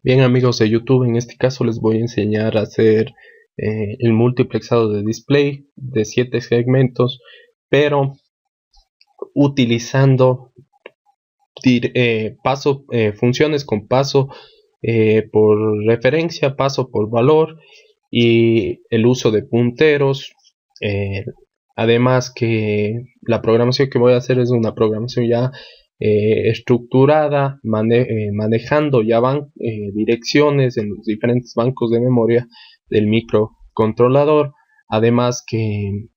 Bien, amigos de YouTube, en este caso les voy a enseñar a hacer el multiplexado de display de 7 segmentos, pero utilizando funciones con paso por referencia, paso por valor y el uso de punteros. eh, Además que la programación que voy a hacer es una programación ya estructurada, manejando ya direcciones en los diferentes bancos de memoria del microcontrolador. Además que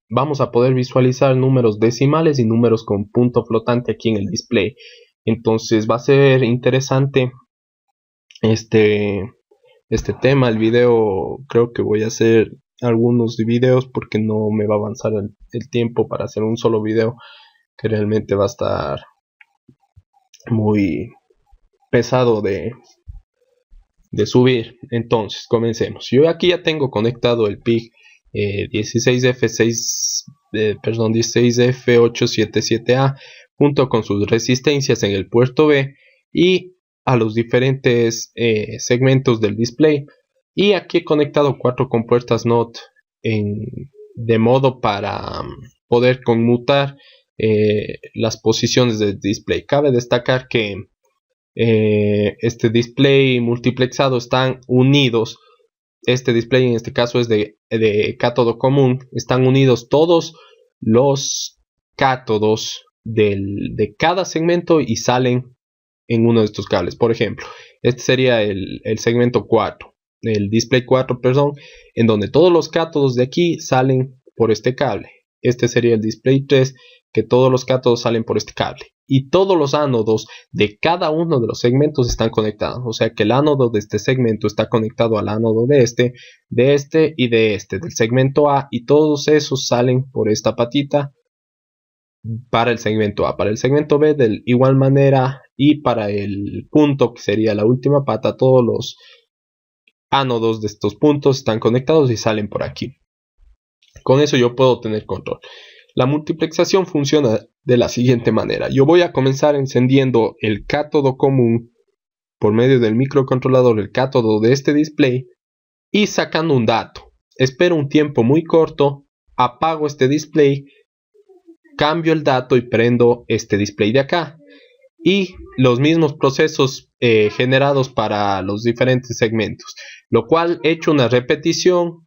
vamos a poder visualizar números decimales y números con punto flotante aquí en el display. Entonces va a ser interesante este, este tema. El video, creo que voy a hacer algunos videos porque no me va a avanzar el tiempo para hacer un solo video, que realmente va a estar muy pesado de subir. Entonces comencemos. Yo aquí ya tengo conectado el PIC 16F6 16F877A junto con sus resistencias en el puerto B y a los diferentes segmentos del display. Y aquí he conectado 4 compuertas NOT de modo para poder conmutar las posiciones del display. Cabe destacar que este display multiplexado están unidos. Este display en este caso es de cátodo común. Están unidos todos los cátodos de cada segmento y salen en uno de estos cables. Por ejemplo, este sería el segmento 4, el display 4, perdón, en donde todos los cátodos de aquí salen por este cable. Este sería el display 3, que todos los cátodos salen por este cable. Y todos los ánodos de cada uno de los segmentos están conectados. O sea que el ánodo de este segmento está conectado al ánodo de este y de este, del segmento A. Y todos esos salen por esta patita para el segmento A. Para el segmento B de igual manera, y para el punto que sería la última pata, todos los ánodos de estos puntos están conectados y salen por aquí. Con eso yo puedo tener control. La multiplexación funciona de la siguiente manera. Yo voy a comenzar encendiendo el cátodo común por medio del microcontrolador, el cátodo de este display, y sacando un dato. Espero un tiempo muy corto, apago este display, cambio el dato y prendo este display de acá. Y los mismos procesos generados para los diferentes segmentos, lo cual hecho una repetición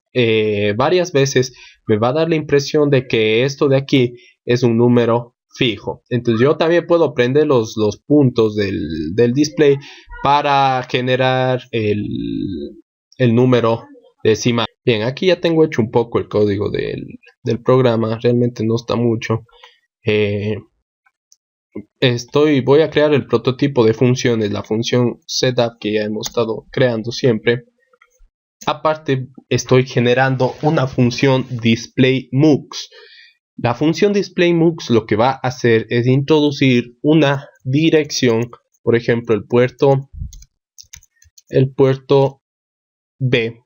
varias veces me va a dar la impresión de que esto de aquí es un número fijo. Entonces yo también puedo prender los puntos del display para generar el número decimal. Bien, aquí ya tengo hecho un poco el código del programa, realmente no está mucho. Voy a crear el prototipo de funciones, la función setup que ya hemos estado creando siempre. Aparte, estoy generando una función displayMux. La función displayMux lo que va a hacer es introducir una dirección, por ejemplo, el puerto B,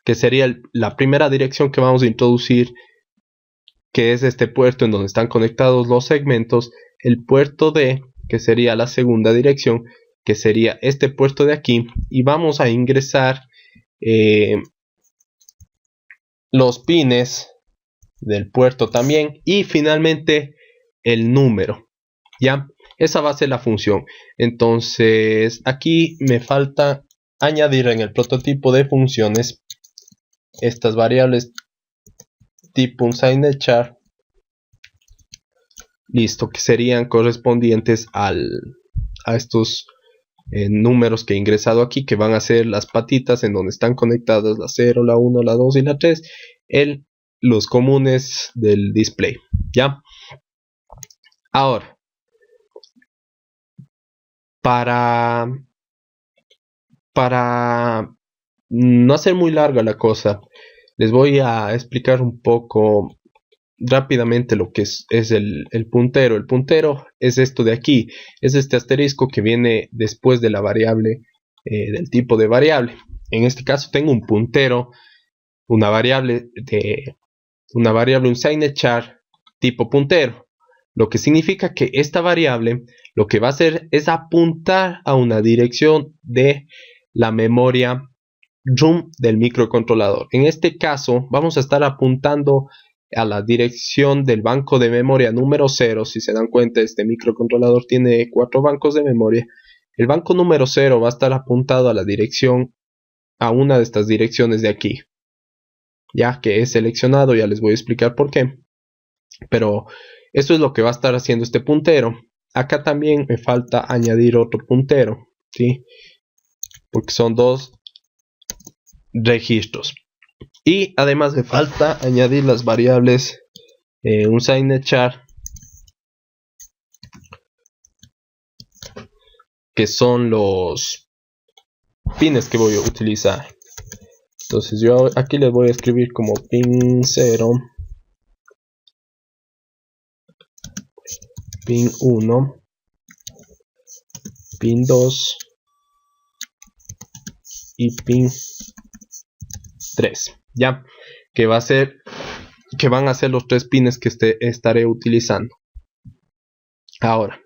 que sería la primera dirección que vamos a introducir, que es este puerto en donde están conectados los segmentos. El puerto D, que sería la segunda dirección, que sería este puerto de aquí, y vamos a ingresar los pines del puerto también, y finalmente el número. Ya, esa va a ser la función. Entonces aquí me falta añadir en el prototipo de funciones estas variables tipo unsignedChar, listo, que serían correspondientes a estos números que he ingresado aquí, que van a ser las patitas en donde están conectadas la 0, la 1, la 2 y la 3, los comunes del display. Ya, ahora para no hacer muy larga la cosa, les voy a explicar un poco rápidamente lo que es el puntero. El puntero es esto de aquí, es este asterisco que viene después de la variable, del tipo de variable. En este caso tengo un puntero, una variable unsignedChar tipo puntero. lo que significa que esta variable lo que va a hacer es apuntar a una dirección de la memoria ROM del microcontrolador. En este caso vamos a estar apuntando a la dirección del banco de memoria número 0. Si se dan cuenta, este microcontrolador tiene 4 bancos de memoria. El banco número 0 va a estar apuntado a la dirección, a una de estas direcciones de aquí, ya que he seleccionado. Ya les voy a explicar por qué, pero eso es lo que va a estar haciendo este puntero. Acá también me falta añadir otro puntero, ¿sí? Porque son 2 registros. Y además me falta añadir las variables un signechar, que son los pines que voy a utilizar. Entonces yo aquí les voy a escribir como pin 0, pin 1, pin 2 y pin 3, ya, que van a ser los 3 pines que estaré utilizando. Ahora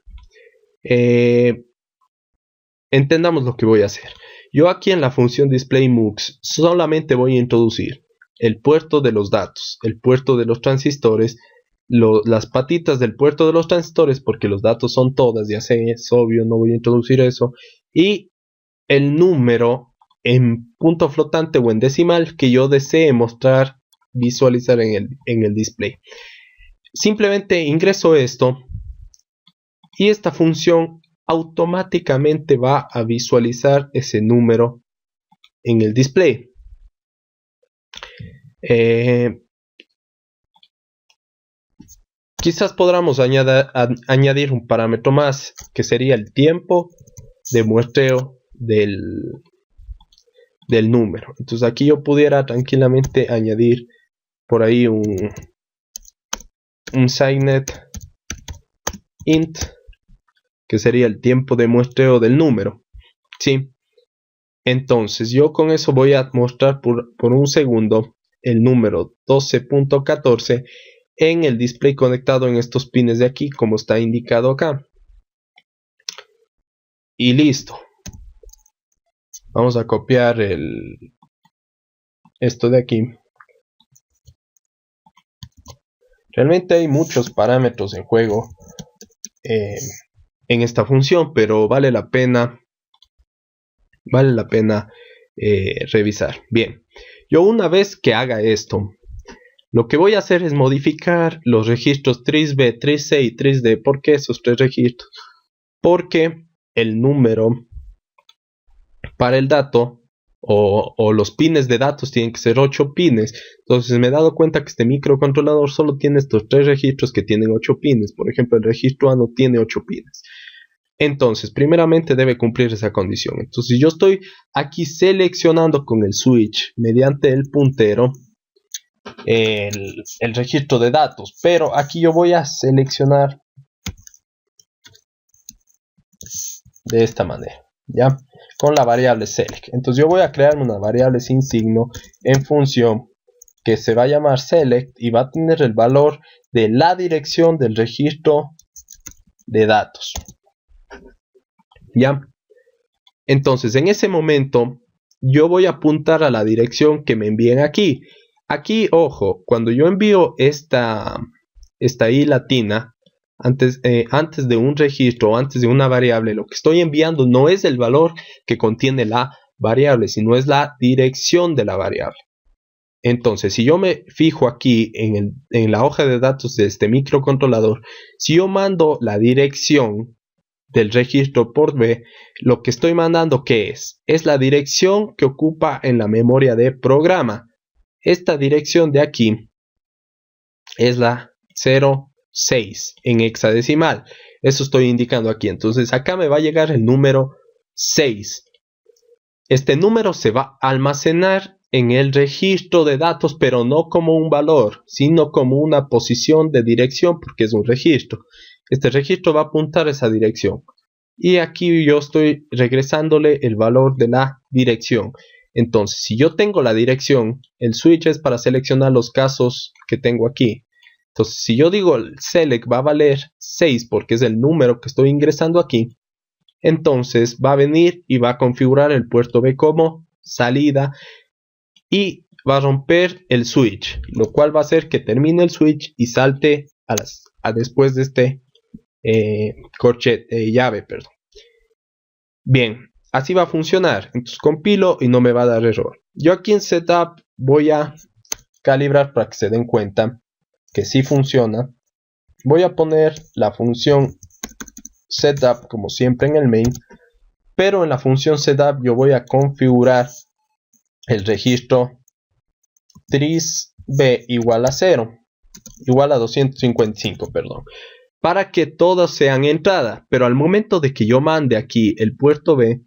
entendamos lo que voy a hacer. Yo aquí en la función displayMux solamente voy a introducir el puerto de los datos, el puerto de los transistores, las patitas del puerto de los transistores, porque los datos son todas, ya sé, es obvio, no voy a introducir eso, y el número en punto flotante o en decimal que yo desee mostrar, visualizar en el display. Simplemente ingreso esto y esta función automáticamente va a visualizar ese número en el display. Quizás podamos añadir un parámetro más, que sería el tiempo de muestreo del número. Entonces aquí yo pudiera tranquilamente añadir por ahí un signet int, que sería el tiempo de muestreo del número, ¿sí? Entonces yo con eso voy a mostrar por un segundo el número 12.14 en el display conectado en estos pines de aquí, como está indicado acá. Y listo. Vamos a copiar esto de aquí. Realmente hay muchos parámetros en juego en esta función, pero vale la pena revisar. Bien, yo una vez que haga esto, lo que voy a hacer es modificar los registros 3B, 3C y 3D. ¿Por qué esos 3 registros? Porque el número para el dato o los pines de datos tienen que ser 8 pines. Entonces me he dado cuenta que este microcontrolador solo tiene estos 3 registros que tienen 8 pines. Por ejemplo, el registro A no tiene 8 pines. Entonces, primeramente debe cumplir esa condición. Entonces yo estoy aquí seleccionando con el switch mediante el puntero el registro de datos, pero aquí yo voy a seleccionar de esta manera, ya, con la variable select. Entonces yo voy a crear una variable sin signo en función que se va a llamar select y va a tener el valor de la dirección del registro de datos, ya. Entonces en ese momento yo voy a apuntar a la dirección que me envíen aquí. Aquí, ojo, cuando yo envío esta I latina antes de un registro o antes de una variable, lo que estoy enviando no es el valor que contiene la variable, sino es la dirección de la variable. Entonces, si yo me fijo aquí en la hoja de datos de este microcontrolador, si yo mando la dirección del registro port B, lo que estoy mandando, ¿qué es? Es la dirección que ocupa en la memoria de programa. Esta dirección de aquí es la 06 en hexadecimal. Eso estoy indicando aquí. Entonces acá me va a llegar el número 6. Este número se va a almacenar en el registro de datos, pero no como un valor, sino como una posición de dirección, porque es un registro. Este registro va a apuntar a esa dirección. Y aquí yo estoy regresándole el valor de la dirección. Entonces, si yo tengo la dirección, el switch es para seleccionar los casos que tengo aquí. Entonces, si yo digo el select va a valer 6 porque es el número que estoy ingresando aquí, entonces va a venir y va a configurar el puerto B como salida y va a romper el switch, lo cual va a hacer que termine el switch y salte después de este llave, perdón. Bien, así va a funcionar. Entonces compilo y no me va a dar error. Yo aquí en setup voy a calibrar para que se den cuenta que sí funciona. Voy a poner la función setup como siempre en el main, pero en la función setup yo voy a configurar el registro trisb igual a 0, igual a 255, perdón, para que todos sean entrada, pero al momento de que yo mande aquí el puerto B,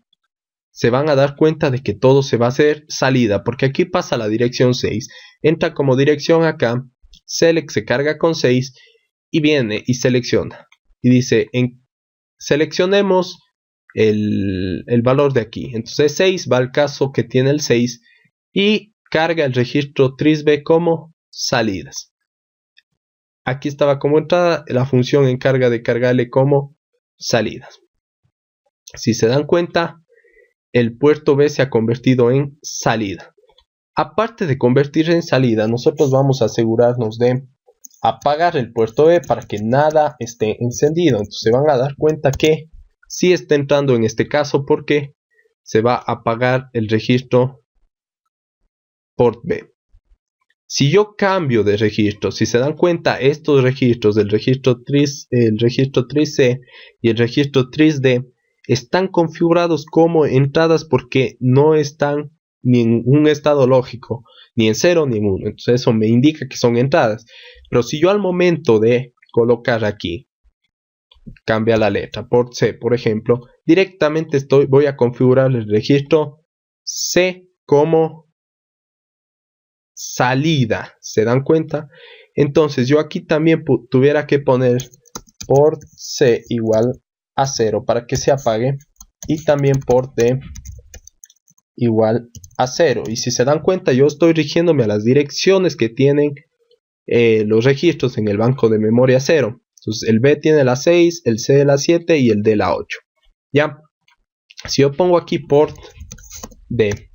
se van a dar cuenta de que todo se va a hacer salida, porque aquí pasa la dirección 6, entra como dirección acá, select se carga con 6 y viene y selecciona, y dice, seleccionemos el valor de aquí, entonces 6 va al caso que tiene el 6 y carga el registro trisb como salidas. Aquí estaba como entrada, la función encarga de cargarle como salidas. Si se dan cuenta, el puerto B se ha convertido en salida. Aparte de convertirse en salida, nosotros vamos a asegurarnos de apagar el puerto B para que nada esté encendido. Entonces se van a dar cuenta que sí está entrando en este caso porque se va a apagar el registro port B. Si yo cambio de registro, si se dan cuenta, estos registros, el registro tris-C y el registro tris-D, están configurados como entradas porque no están ni en un estado lógico, ni en 0 ni en 1. Entonces eso me indica que son entradas. Pero si yo al momento de colocar aquí, cambia la letra, port C, por ejemplo, directamente voy a configurar el registro C como salida. ¿Se dan cuenta? Entonces yo aquí también tuviera que poner port C igual a 0 para que se apague y también port D igual a 0. Y si se dan cuenta, yo estoy rigiéndome a las direcciones que tienen los registros en el banco de memoria 0. Entonces el B tiene la 6, el C la 7 y el D la 8. Ya, si yo pongo aquí port D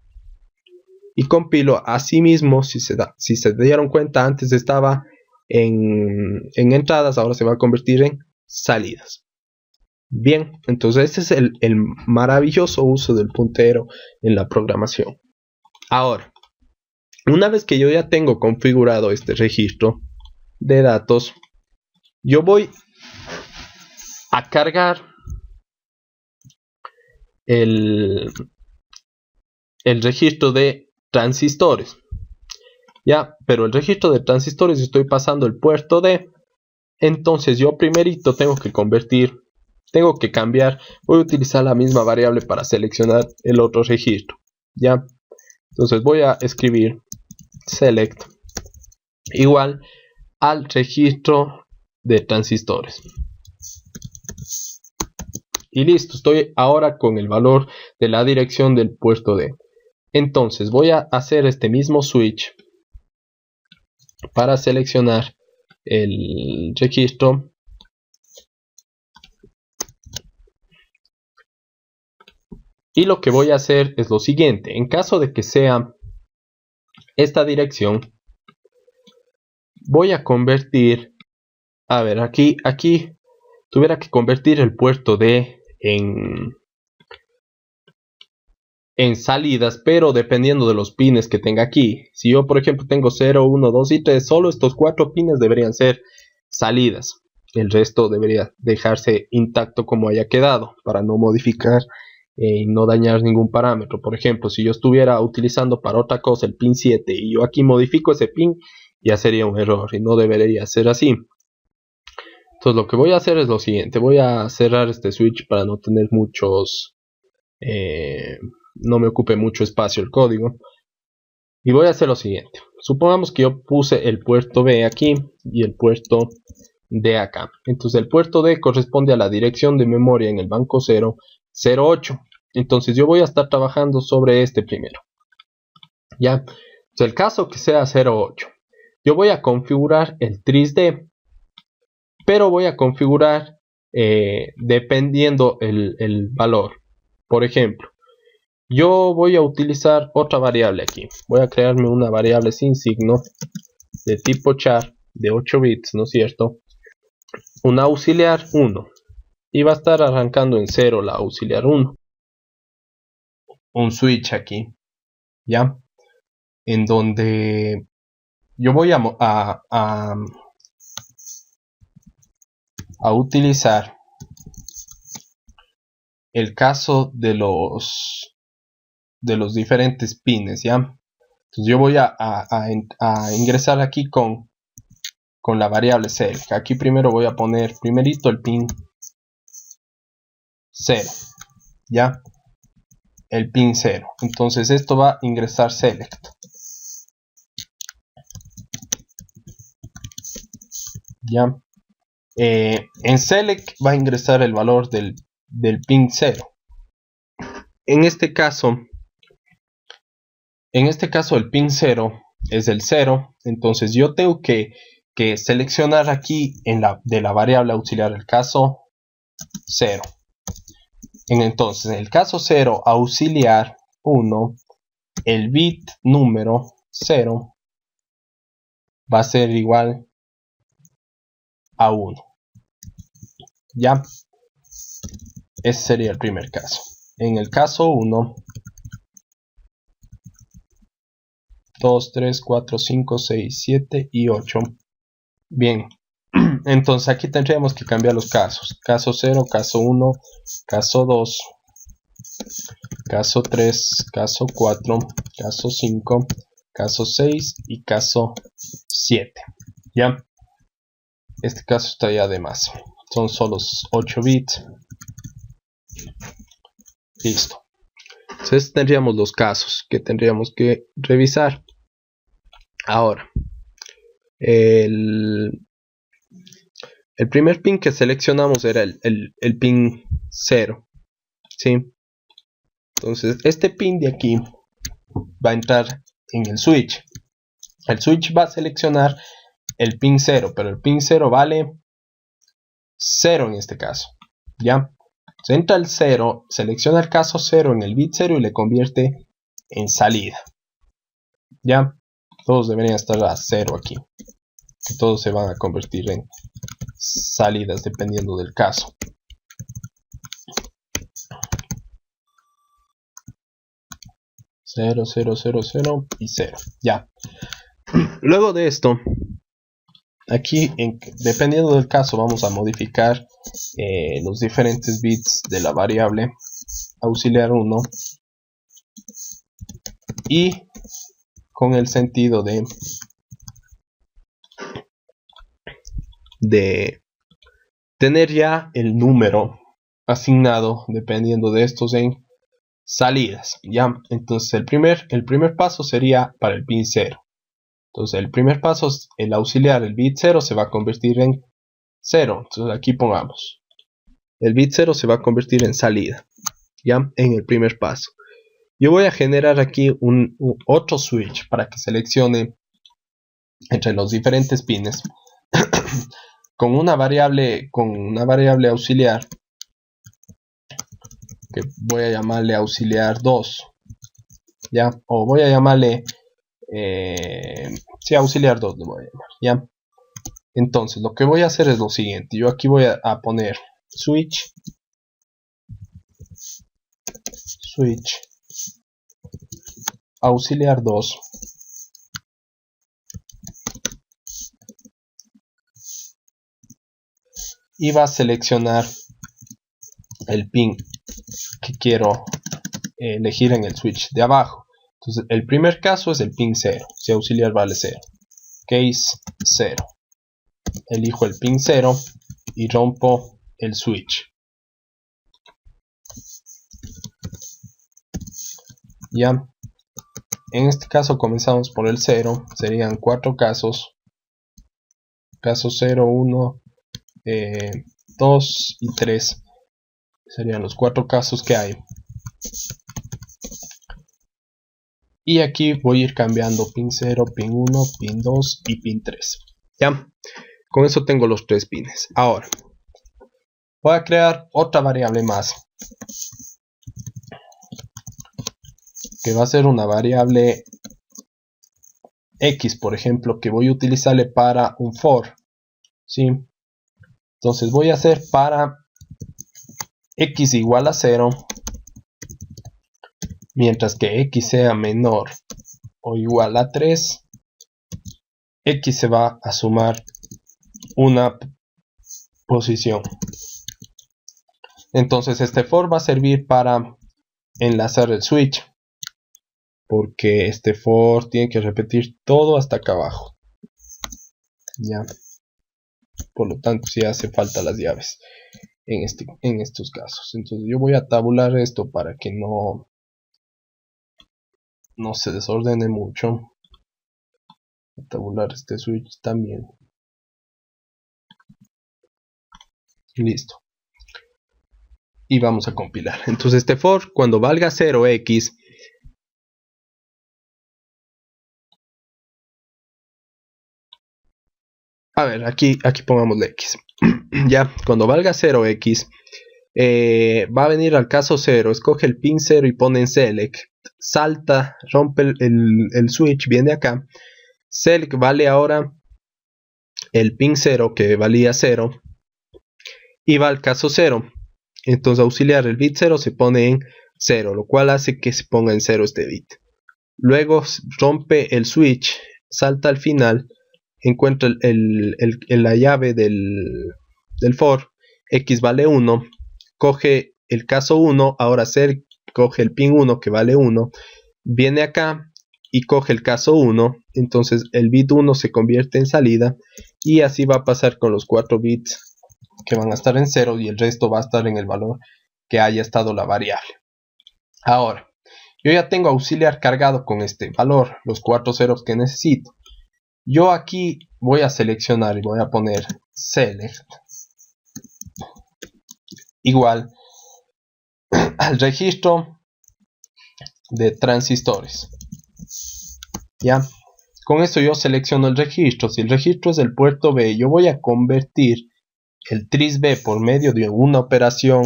y compilo, así mismo, si se dieron cuenta, antes estaba en entradas, ahora se va a convertir en salidas. Bien, entonces este es el maravilloso uso del puntero en la programación. Ahora, una vez que yo ya tengo configurado este registro de datos, yo voy a cargar el registro de transistores. Ya, pero el registro de transistores estoy pasando el puerto D. Entonces yo primerito tengo que cambiar, voy a utilizar la misma variable para seleccionar el otro registro. Ya, entonces voy a escribir select igual al registro de transistores. Y listo, estoy ahora con el valor de la dirección del puerto D. Entonces voy a hacer este mismo switch para seleccionar el registro y lo que voy a hacer es lo siguiente. En caso de que sea esta dirección, voy a convertir, a ver, aquí tuviera que convertir el puerto D en salidas, pero dependiendo de los pines que tenga aquí. Si yo por ejemplo tengo 0, 1, 2 y 3, solo estos 4 pines deberían ser salidas. El resto debería dejarse intacto como haya quedado para no modificar y no dañar ningún parámetro. Por ejemplo, si yo estuviera utilizando para otra cosa el pin 7 y yo aquí modifico ese pin, ya sería un error y no debería ser así. Entonces lo que voy a hacer es lo siguiente. Voy a cerrar este switch para no tener no me ocupe mucho espacio el código. Y voy a hacer lo siguiente. Supongamos que yo puse el puerto B aquí y el puerto D acá. Entonces el puerto D corresponde a la dirección de memoria en el banco 008. Entonces yo voy a estar trabajando sobre este primero. Ya. Entonces el caso que sea 08. yo voy a configurar el 3D, pero voy a configurar dependiendo el valor. Por ejemplo, yo voy a utilizar otra variable aquí. Voy a crearme una variable sin signo de tipo char de 8 bits, ¿no es cierto? Un auxiliar 1. Y va a estar arrancando en 0 la auxiliar 1. Un switch aquí, ¿ya? En donde yo voy a utilizar el caso de los diferentes pines, ¿ya? Entonces yo voy a ingresar aquí con la variable select. Aquí primero voy a poner primerito el pin 0, ¿ya? El pin 0. Entonces esto va a ingresar select. ¿Ya? En select va a ingresar el valor del pin 0. En este caso el pin 0 es el 0. Entonces yo tengo que seleccionar aquí de la variable auxiliar el caso 0. Entonces en el caso 0 auxiliar 1, el bit número 0 va a ser igual a 1. ¿Ya? Ese sería el primer caso. En el caso 1, 2, 3, 4, 5, 6, 7 y 8. Bien, entonces aquí tendríamos que cambiar los casos. Caso 0, caso 1, caso 2, caso 3, caso 4, caso 5, caso 6 y caso 7. ¿Ya? Este caso está ya de más. Son solo 8 bits. Listo. Entonces tendríamos los casos que tendríamos que revisar. Ahora, el primer pin que seleccionamos era el pin 0. ¿Sí? Entonces este pin de aquí va a entrar en el switch. El switch va a seleccionar el pin 0, pero el pin 0 vale 0 en este caso. ¿Ya? Entonces entra el 0, selecciona el caso 0 en el bit 0 y le convierte en salida. ¿Ya? Todos deberían estar a 0 aquí. Que todos se van a convertir en salidas dependiendo del caso. Cero, 0, 0, 0 y 0. Ya. Luego de esto, aquí dependiendo del caso vamos a modificar los diferentes bits de la variable auxiliar 1 y con el sentido de tener ya el número asignado dependiendo de estos en salidas. Ya, entonces el primer paso sería para el pin 0. Entonces el primer paso es el auxiliar, el bit 0 se va a convertir en 0. Entonces aquí pongamos el bit 0 se va a convertir en salida, ya, en el primer paso. Yo voy a generar aquí otro switch para que seleccione entre los diferentes pines con una variable auxiliar que voy a llamarle auxiliar 2, ya, o voy a llamarle auxiliar 2 le voy a llamar, ya. Entonces lo que voy a hacer es lo siguiente. Yo aquí voy a poner switch auxiliar 2 y va a seleccionar el pin que quiero elegir en el switch de abajo. Entonces el primer caso es el pin 0, si auxiliar vale 0, case 0. Elijo el pin 0 y rompo el switch. Ya, en este caso comenzamos por el 0, serían 4 casos, caso 0, 1, 2 y 3, serían los 4 casos que hay. Y aquí voy a ir cambiando pin 0, pin 1, pin 2 y pin 3. ¿Ya? Con eso tengo los 3 pines. Ahora, voy a crear otra variable más, que va a ser una variable X, por ejemplo, que voy a utilizarle para un for. ¿Sí? Entonces voy a hacer para X igual a 0, mientras que X sea menor o igual a 3, X se va a sumar una posición. Entonces este for va a servir para enlazar el switch, porque este for tiene que repetir todo hasta acá abajo. Ya. Por lo tanto, sí hace falta las llaves en estos casos. Entonces yo voy a tabular esto para que no se desordene mucho. Voy a tabular este switch también. Listo. Y vamos a compilar. Entonces este for, cuando valga 0x, a ver, aquí pongámosle x. Ya, cuando valga 0x, va a venir al caso 0, escoge el pin 0 y pone en select, salta, rompe el switch, viene acá, select vale ahora el pin 0 que valía 0 y va al caso 0. Entonces auxiliar, el bit 0 se pone en 0, lo cual hace que se ponga en 0 este bit. Luego rompe el switch, salta al final, encuentra la llave del for, x vale 1, coge el caso 1, ahora select, coge el pin 1 que vale 1, viene acá y coge el caso 1, entonces el bit 1 se convierte en salida y así va a pasar con los 4 bits que van a estar en 0 y el resto va a estar en el valor que haya estado la variable. Ahora, yo ya tengo auxiliar cargado con este valor, los 4 ceros que necesito. Yo aquí voy a seleccionar y voy a poner select igual al registro de transistores. Ya, con esto yo selecciono el registro. Si el registro es el puerto B, yo voy a convertir el tris B por medio de una operación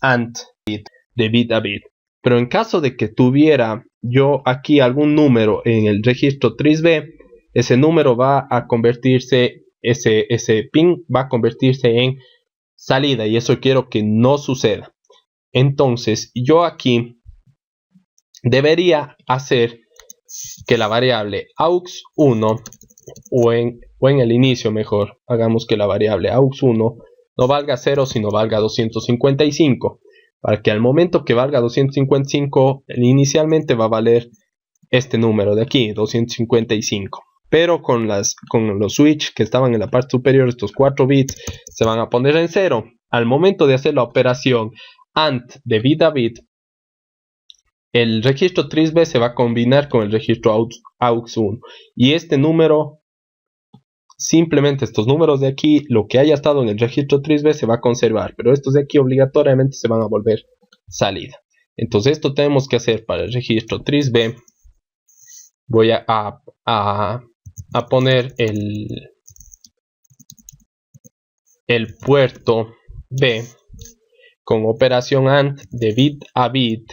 AND de bit a bit. Pero en caso de que tuviera yo aquí algún número en el registro tris B, ese número va a convertirse, ese pin va a convertirse en salida, y eso quiero que no suceda. Entonces yo aquí debería hacer que la variable aux1 o en el inicio, mejor hagamos que la variable aux1 no valga 0 sino valga 255, para que al momento que valga 255 inicialmente va a valer este número de aquí, 255, pero con los switch que estaban en la parte superior, estos 4 bits se van a poner en 0. Al momento de hacer la operación AND de bit a bit, el registro tris B se va a combinar con el registro aux1 y este número, simplemente estos números de aquí, lo que haya estado en el registro tris B se va a conservar, pero estos de aquí obligatoriamente se van a volver salida. Entonces esto tenemos que hacer para el registro tris B. Voy a poner el puerto B con operación AND de bit a bit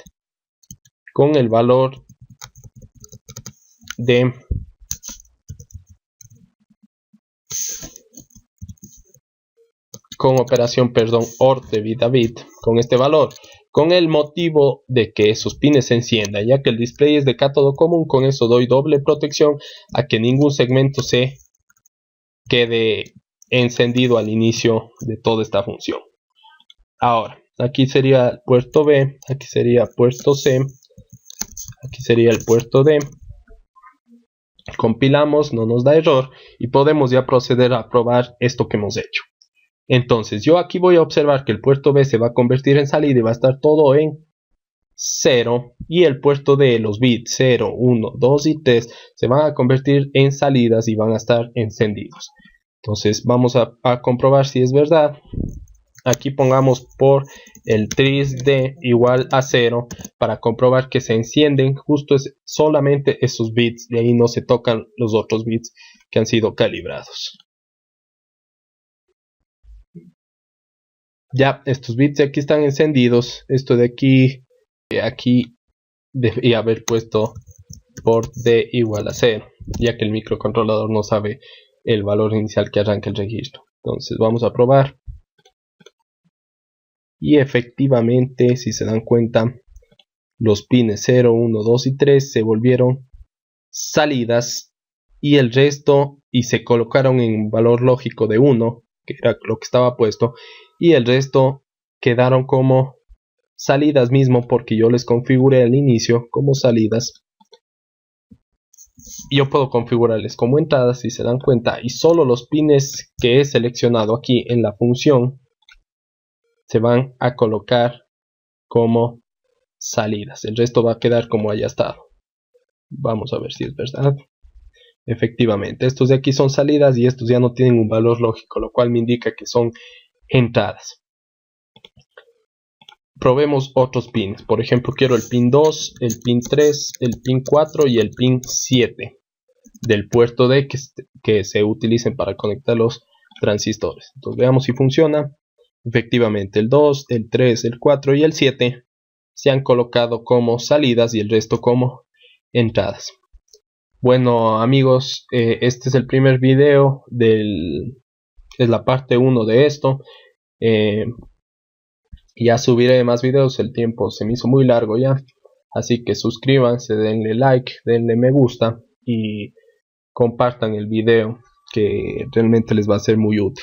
con el valor de OR de bit a bit con este valor, con el motivo de que esos pines se enciendan, ya que el display es de cátodo común. Con eso doy doble protección a que ningún segmento se quede encendido al inicio de toda esta función. Ahora, aquí sería el puerto B, aquí sería puerto C, aquí sería el puerto D. Compilamos, no nos da error y podemos ya proceder a probar esto que hemos hecho. Entonces yo aquí voy a observar que el puerto B se va a convertir en salida y va a estar todo en 0, y el puerto D, los bits 0, 1, 2 y 3 se van a convertir en salidas y van a estar encendidos. Entonces vamos a comprobar si es verdad. Aquí pongamos por el tris de igual a 0 para comprobar que se encienden justo solamente esos bits, de ahí no se tocan los otros bits que han sido calibrados. Ya estos bits de aquí están encendidos. Esto de aquí debería haber puesto port de igual a 0, ya que el microcontrolador no sabe el valor inicial que arranca el registro. Entonces vamos a probar. Y efectivamente, si se dan cuenta, los pines 0, 1, 2 y 3 se volvieron salidas y el resto, y se colocaron en valor lógico de 1, que era lo que estaba puesto, y el resto quedaron como salidas mismo porque yo les configuré al inicio como salidas. Yo puedo configurarles como entradas, si se dan cuenta, y solo los pines que he seleccionado aquí en la función se van a colocar como salidas. El resto va a quedar como haya estado. Vamos a ver si es verdad. Efectivamente, estos de aquí son salidas y estos ya no tienen un valor lógico, lo cual me indica que son entradas. Probemos otros pins. Por ejemplo, quiero el pin 2, el pin 3, el pin 4 y el pin 7 del puerto D que se utilicen para conectar los transistores. Entonces veamos si funciona. Efectivamente, el 2, el 3, el 4 y el 7 se han colocado como salidas y el resto como entradas. Bueno amigos, este es el primer video es la parte 1 de esto. Ya subiré más videos, el tiempo se me hizo muy largo ya, así que suscríbanse, denle like, denle me gusta y compartan el video, que realmente les va a ser muy útil.